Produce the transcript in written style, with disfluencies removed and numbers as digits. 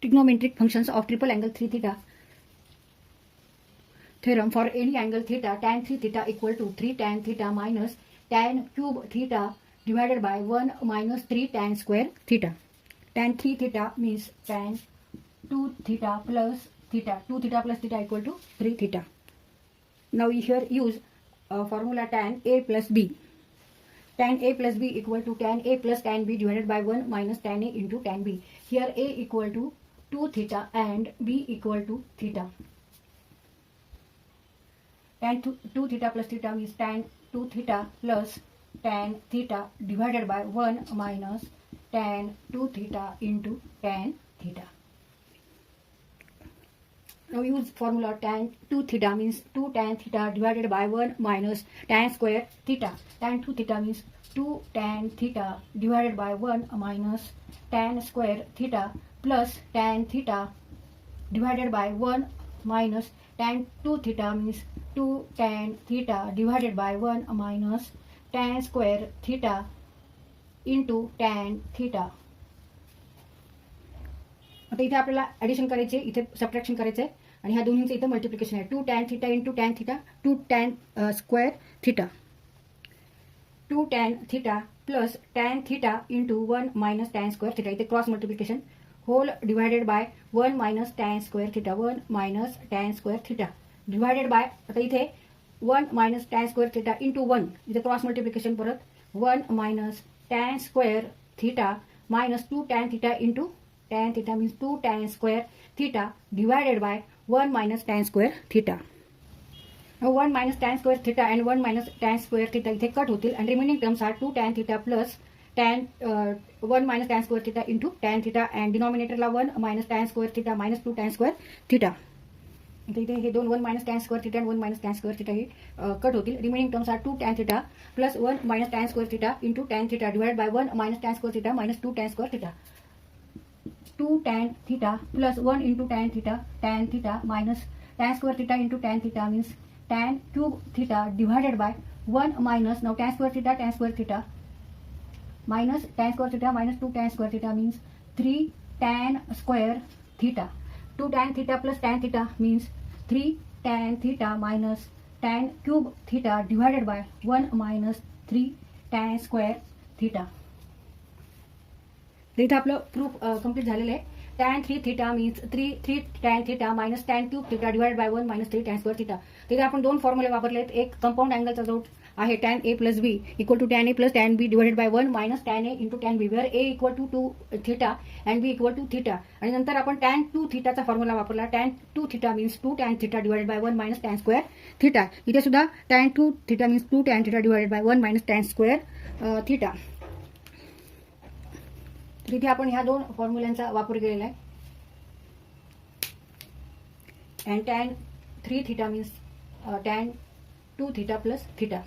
trigonometric functions of triple angle 3 theta. Theorem: for any angle theta, tan 3 theta equal to 3 tan theta minus tan cube theta divided by 1 minus 3 tan square theta. Tan 3 theta means tan 2 theta plus theta. 2 theta plus theta equal to 3 theta. Now here use formula tan A plus B. Tan A plus B equal to tan A plus tan B divided by 1 minus tan A into tan B. Here A equal to 2 theta and B equal to theta. Tan 2 theta plus theta means tan 2 theta plus tan theta divided by 1 minus tan 2 theta into tan theta. Now use formula tan 2 theta means 2 tan theta divided by 1 minus tan square theta. Tan 2 theta means 2 tan theta divided by 1 minus tan square theta plus tan theta divided by 1 minus tan 2 theta means 2 tan theta divided by 1 minus tan square theta into tan theta. आता इथे आपल्याला addition करायचे, इथे subtraction करायचं आहे आणि ह्या दोन्हींचं इथे मल्टिप्लिकेशन आहे. 2 tan theta into tan theta, 2 tan square theta, 2 tan theta plus tan theta into 1 minus tan square theta. इथे cross multiplication whole divided by 1 minus tan square theta, 1 minus tan square theta divided by, आता इथे 1 minus tan square theta into 1, इथे cross multiplication परत 1 minus tan square theta minus 2 tan theta into tan theta means 2 tan square theta divided by 1 minus tan square theta. Now 1 minus tan square theta and 1 minus tan square theta इथे cut होतील and remaining terms are 2 tan theta plus tan 1 minus tan square theta into tan theta and denominator ला 1 minus tan square theta minus 2 tan square theta. इथे हे दोन 1 minus tan square theta and 1 minus tan square theta हे cut होतील. Remaining terms are 2 tan theta plus 1 minus tan square theta into tan theta divided by 1 minus tan square theta minus 2 tan square theta. 2 tan theta plus 1 into tan theta minus tan square theta into tan theta means tan cube theta divided by 1 minus, now tan square theta minus tan square theta minus 2 tan square theta means 3 tan square theta. 2 tan theta plus tan theta means 3 tan theta minus tan cube theta divided by 1 minus 3 tan square theta. इथे आपलं proof complete झालेलं आहे. tan 3 theta means 3 tan theta minus tan cube theta divide by 1 minus 3 tan square theta. तिथे आपण दोन फॉर्म्युले वापरले आहेत. एक कंपाऊंड अँगलचा जो आहे tan A plus B equal to tan A प्लस tan B divided by 1 minus tan A into tan B where A equal to 2 theta and B equal to theta. आणि नंतर आपण tan 2 थीटाचा फॉर्म्युला वापरला. tan 2 theta means 2 tan थीटा divided by 1 minus tan square theta. इथे सुद्धा tan 2 theta means 2 tan थीटा divided by 1 minus tan square theta. तिथे आपण ह्या दोन फॉर्म्युल्यांचा वापर केलेला आहे. And tan 3 theta means tan 2 theta plus theta.